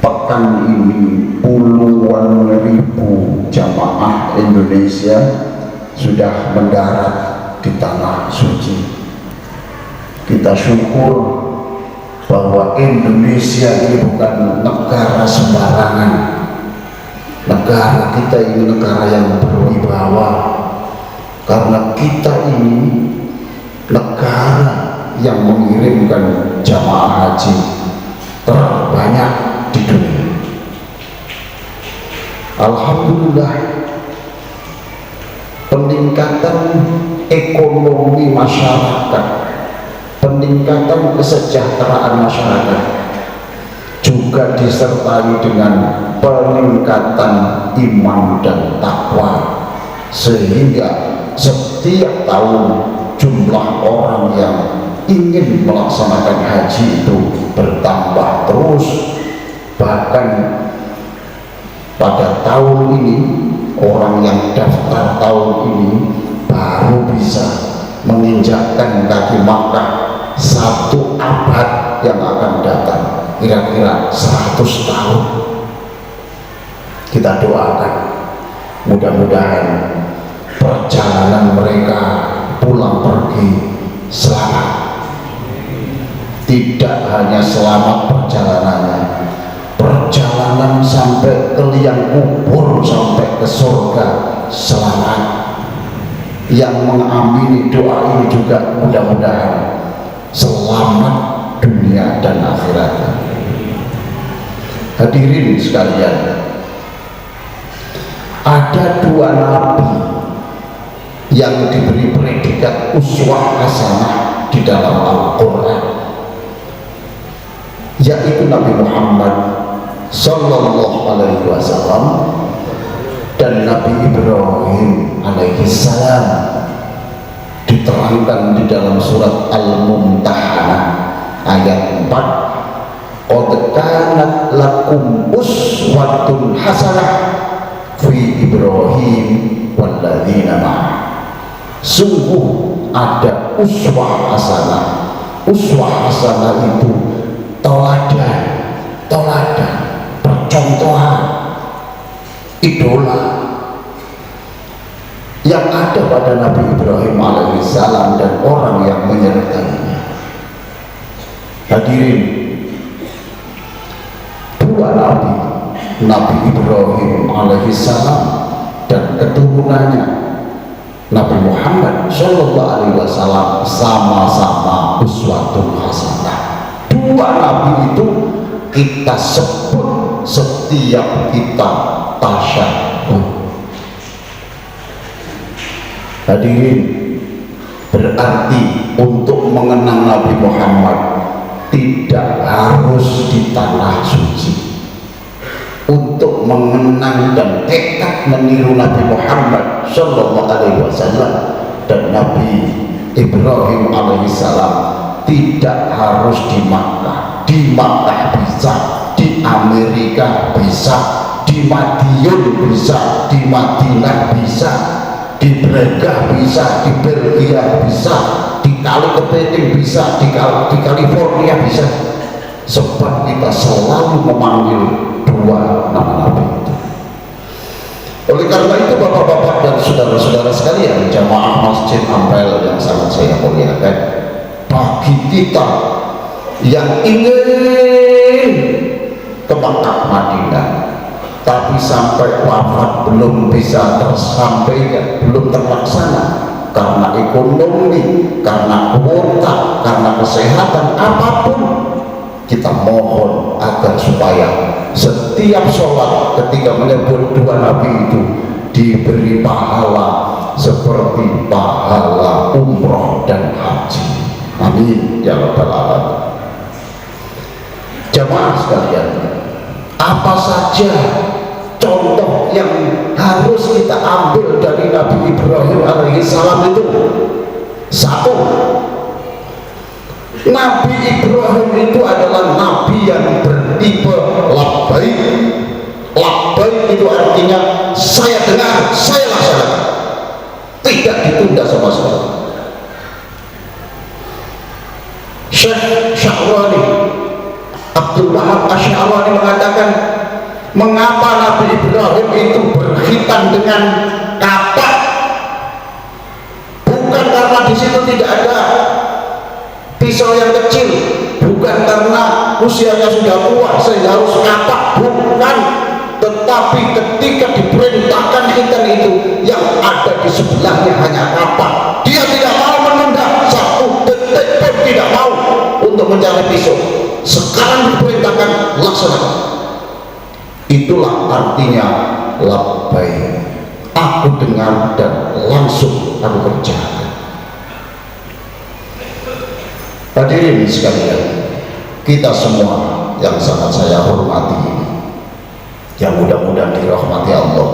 pekan ini puluhan ribu jamaah Indonesia sudah mendarat di tanah suci. Kita syukur bahwa Indonesia ini bukan negara sembarangan. Negara kita ini negara yang berwibawa, karena kita ini negara yang mengirimkan jamaah haji terbanyak di dunia. Alhamdulillah, peningkatan ekonomi masyarakat, peningkatan kesejahteraan masyarakat juga disertai dengan peningkatan iman dan takwa, sehingga setiap tahun jumlah orang yang ingin melaksanakan haji itu bertambah terus. Bahkan pada tahun ini, orang yang daftar tahun ini baru bisa menginjakkan kaki Makkah 1 abad yang akan datang, kira-kira 100 tahun. Kita doakan mudah-mudahan perjalanan mereka pulang pergi selamat. Tidak hanya selamat perjalanannya, perjalanan sampai ke liang kubur, sampai ke surga selamat. Yang mengamini doa ini juga mudah-mudahan selamat dunia dan akhirat. Hadirin sekalian, ada 2 nabi yang diberi predikat uswah hasanah di dalam Al-Quran, yaitu Nabi Muhammad Sallallahu Alaihi Wasallam dan Nabi Ibrahim Alaihi Salam. Diterangkan di dalam surat Al-Mumtahanah ayat 4, qad kanat lakum uswatun hasanah fi Ibrahim walladzina ma'ah. Sungguh ada uswah hasanah. Uswah hasanah itu teladan, percontohan, idola yang ada pada Nabi Ibrahim alaihissalam dan orang yang menyertainya. Hadirin, 2 nabi, Nabi Ibrahim alaihissalam dan keturunannya Nabi Muhammad Sallallahu Alaihi Wasallam sama-sama uswatun hasanah. 2 nabi itu kita sebut setiap kita tasyahud. Hadirin, berarti untuk mengenang Nabi Muhammad tidak harus di tanah suci. Untuk mengenang dan tekad meniru Nabi Muhammad Sallallahu Alaihi Wasallam dan Nabi Ibrahim Alaihissalam tidak harus di Makkah. Di Makkah bisa, di Amerika bisa, di Madiun bisa, di Madinah bisa, di Breda bisa, di Belgia bisa, di Kali Kepiting bisa, di California bisa. Sebab kita selalu memanggil 2 nama Nabi itu. Oleh karena itu, bapak-bapak dan saudara-saudara sekalian, jamaah Masjid Ampel yang sangat saya muliakan, bagi kita yang ingin ke Makkah Madinah tapi sampai wafat belum bisa tersampaikan, belum terlaksana karena ekonomi, karena kuota, karena kesehatan, apapun, kita mohon agar supaya setiap sholat ketika menyebut 2 nabi itu diberi pahala seperti pahala umroh dan haji. Amin ya rabbal alamin. Jamaah sekalian, apa saja contoh yang harus kita ambil dari Nabi Ibrahim alaihissalam itu? 1, Nabi Ibrahim itu adalah nabi yang bertipe labbaik. Labbaik itu artinya saya dengar, saya laksanakan, tidak ditunda sama sekali. Syekh Sya'rani, Abdul Wahab Asy'arani mengatakan, Mengapa Nabi Ibrahim itu berkhitan dengan kapak? Bukan karena di situ tidak ada pisau yang kecil, bukan karena usianya sudah tua sehingga harus kapak, bukan. Tetapi ketika diperintahkan khitan itu, yang ada di sebelahnya hanya kapak. Dia tidak mau menunda satu detik pun, tidak mau untuk mencari pisau. Sekarang diperintahkan, laksanakan. Itulah artinya labbaik, aku dengar dan langsung aku kerjakan. Hadirin sekalian, kita semua yang sangat saya hormati ini, yang mudah-mudahan dirahmati Allah,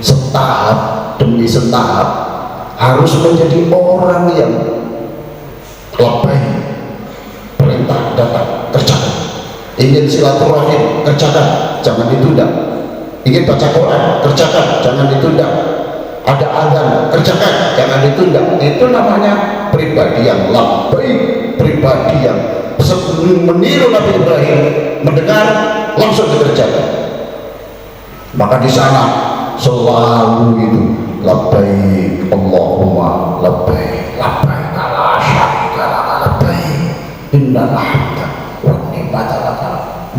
setahap demi setahap harus menjadi orang yang labbaik, perintah datang kerjakan. Ingin silaturahim, kerjakan, jangan ditunda. Ingin baca Quran, kerjakan, jangan ditunda. Ada azan, kerjakan, jangan ditunda. Itu namanya pribadi yang labbaik, pribadi yang meniru Nabi Ibrahim, mendengar langsung dikerjakan. Maka di sana selalu itu labbaik Allahumma labbaik, labbaik la syarika laka labbaik, innal hamda wan ni'mata laka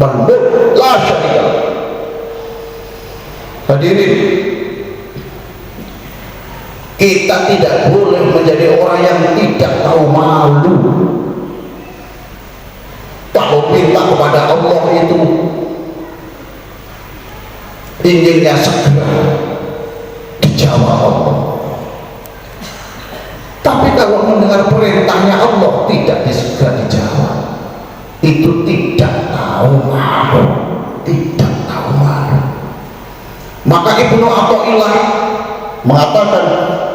wal mulk la syarika lak. Hadirin, kita tidak boleh menjadi orang yang tidak tahu malu. Kalau minta kepada Allah itu inginnya segera dijawab Allah, tapi kalau mendengar perintahnya Allah tidak segera dijawab, itu tidak tahu malu, tidak tahu malu. Maka Ibnu Athaillah mengatakan,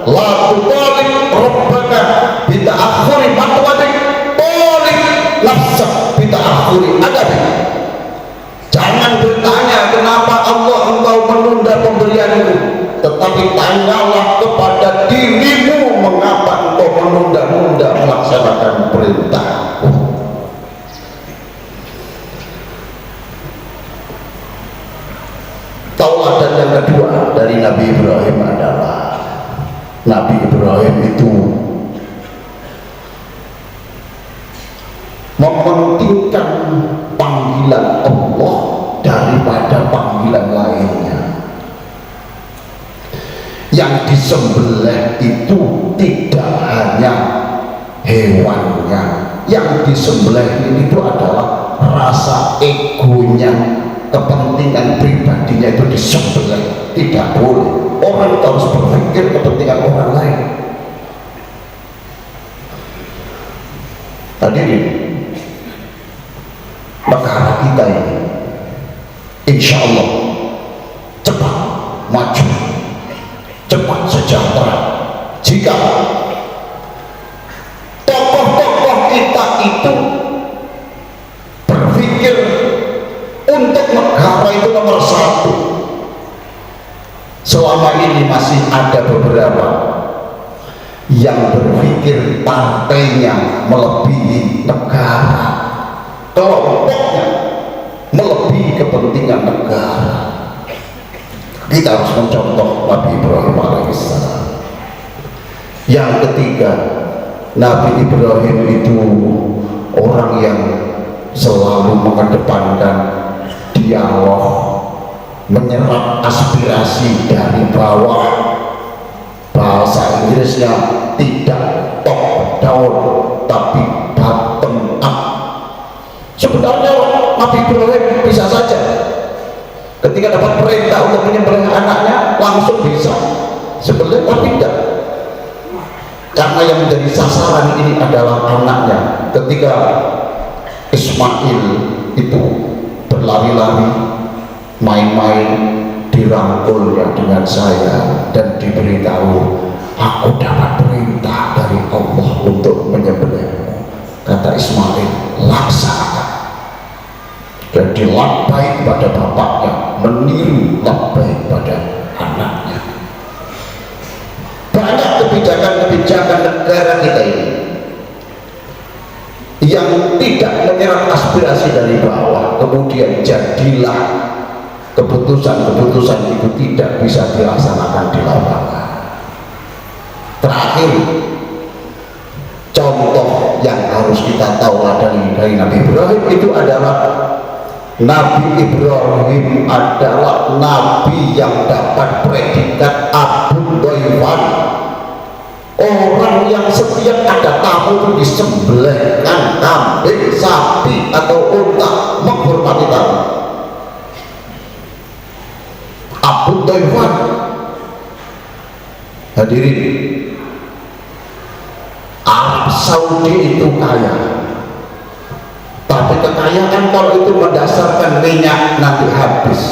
la tutalib rabbaka bita'akhuri matwadik, talib nafsak bita'akhuri adabi. Jangan bertanya kenapa Allah engkau menunda pemberianmu, tetapi tanyalah kepada dirimu mengapa engkau menunda-nunda melaksanakan perintahku. Tauladan yang kedua dari Nabi Ibrahim adalah Nabi Ibrahim itu mementingkan panggilan Allah daripada panggilan lainnya. Yang disembelih itu tidak hanya hewannya, yang disembelih itu adalah rasa egonya, kepentingan pribadinya itu disembelih. Tidak boleh, orang harus berpikir kepentingan orang lain. Hadirin, negara kita ini insya Allah cepat maju, cepat sejahtera jika tokoh-tokoh kita itu berpikir untuk negara itu nomor satu. Selama ini masih ada beberapa yang berpikir partainya melebihi negara, kelompoknya melebihi kepentingan negara. Kita harus mencontoh Nabi Ibrahim alaihissalam. Yang ketiga, Nabi Ibrahim itu orang yang selalu mengedepankan dialog, menyerap aspirasi dari bawah. Bahasa Inggrisnya tidak top down tapi bottom up. Sebenarnya Nabi Ibrahim bisa saja ketika dapat perintah untuk menyembelih anaknya langsung bisa sebelum, tapi tidak, karena yang menjadi sasaran ini adalah anaknya. Ketika Ismail itu berlari-lari main-main, dirangkulnya dengan saya dan diberitahu, aku dapat perintah dari Allah untuk menyembelihmu. Kata Ismail, laksanakan. Dan dilabbaik pada bapaknya, meniru labbaik pada anaknya. Banyak kebijakan-kebijakan negara kita ini yang tidak menyerap aspirasi dari bawah, kemudian jadilah keputusan-keputusan itu tidak bisa dilaksanakan di lapangan. Terakhir, contoh yang harus kita tahu dari Nabi Ibrahim itu adalah Nabi Ibrahim adalah nabi yang dapat predikat Abu Dhaifan, orang yang setiap ada tamu itu disembelihkan kambing, sapi atau unta, menghormati tamu. Abu Dhaifan, hadirin, Arab Saudi itu kaya, tapi kekayaan kalau itu berdasarkan minyak nanti habis.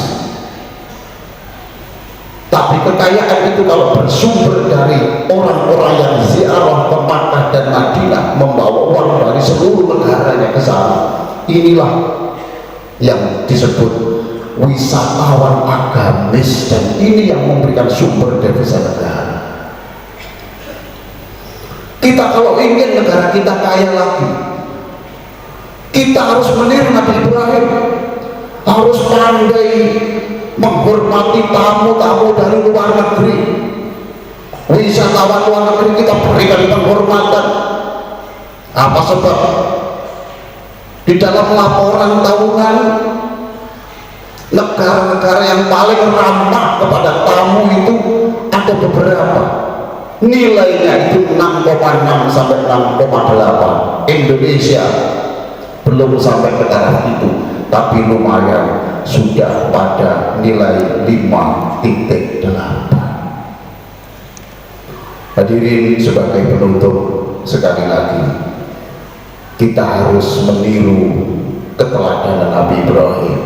Tapi kekayaan itu kalau bersumber dari orang-orang yang ziarah ke Makkah dan Madinah, membawa uang dari seluruh negaranya ke sana, inilah yang disebut wisatawan agamis, dan ini yang memberikan sumber devisa negara. Kita kalau ingin negara kita kaya lagi, kita harus meniru Nabi Ibrahim, harus pandai menghormati tamu-tamu dari luar negeri. Wisatawan luar negeri kita berikan penghormatan. Apa sebab? Di dalam laporan tahunan, negara-negara yang paling ramah kepada tamu itu ada beberapa. Nilainya itu 6,6 sampai 6,8. Indonesia belum sampai ke taraf itu, tapi lumayan, sudah pada nilai 5,8. Hadirin, sebagai penutup, sekali lagi kita harus meniru keteladanan Nabi Ibrahim.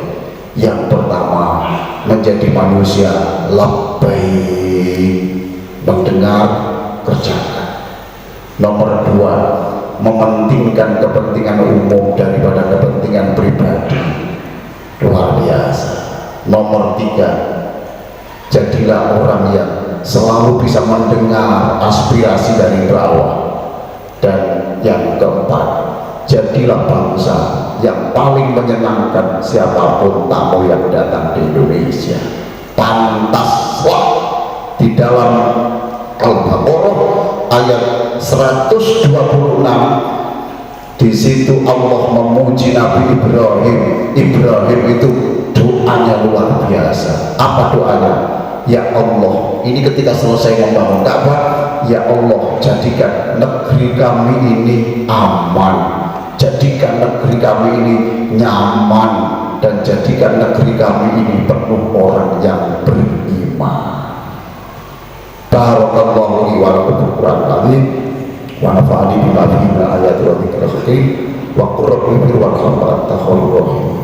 Yang pertama, menjadi manusia labbaik, mendengar, kerjakan. Nomor dua, mementingkan kepentingan umum daripada kepentingan pribadi, luar biasa. Nomor tiga, jadilah orang yang selalu bisa mendengar aspirasi dari bawah. Dan yang keempat, jadilah bangsa yang paling menyenangkan siapapun tamu yang datang di Indonesia. Pantaslah. Di dalam Al-Baqarah ayat 126, di situ Allah memuji Nabi Ibrahim. Ibrahim itu doanya luar biasa. Apa doanya? Ya Allah, ini ketika selesai membangun Ka'bah, ya Allah, jadikan negeri kami ini aman, jadikan negeri kami ini nyaman, dan jadikan negeri kami ini penuh orang yang beriman. Barakallahu li wa lakum bil Qur'an al-azim wa nafa'ani bima fihi min ayati wa dzikril hakim wa qur rabbi wa anta khairur rahim.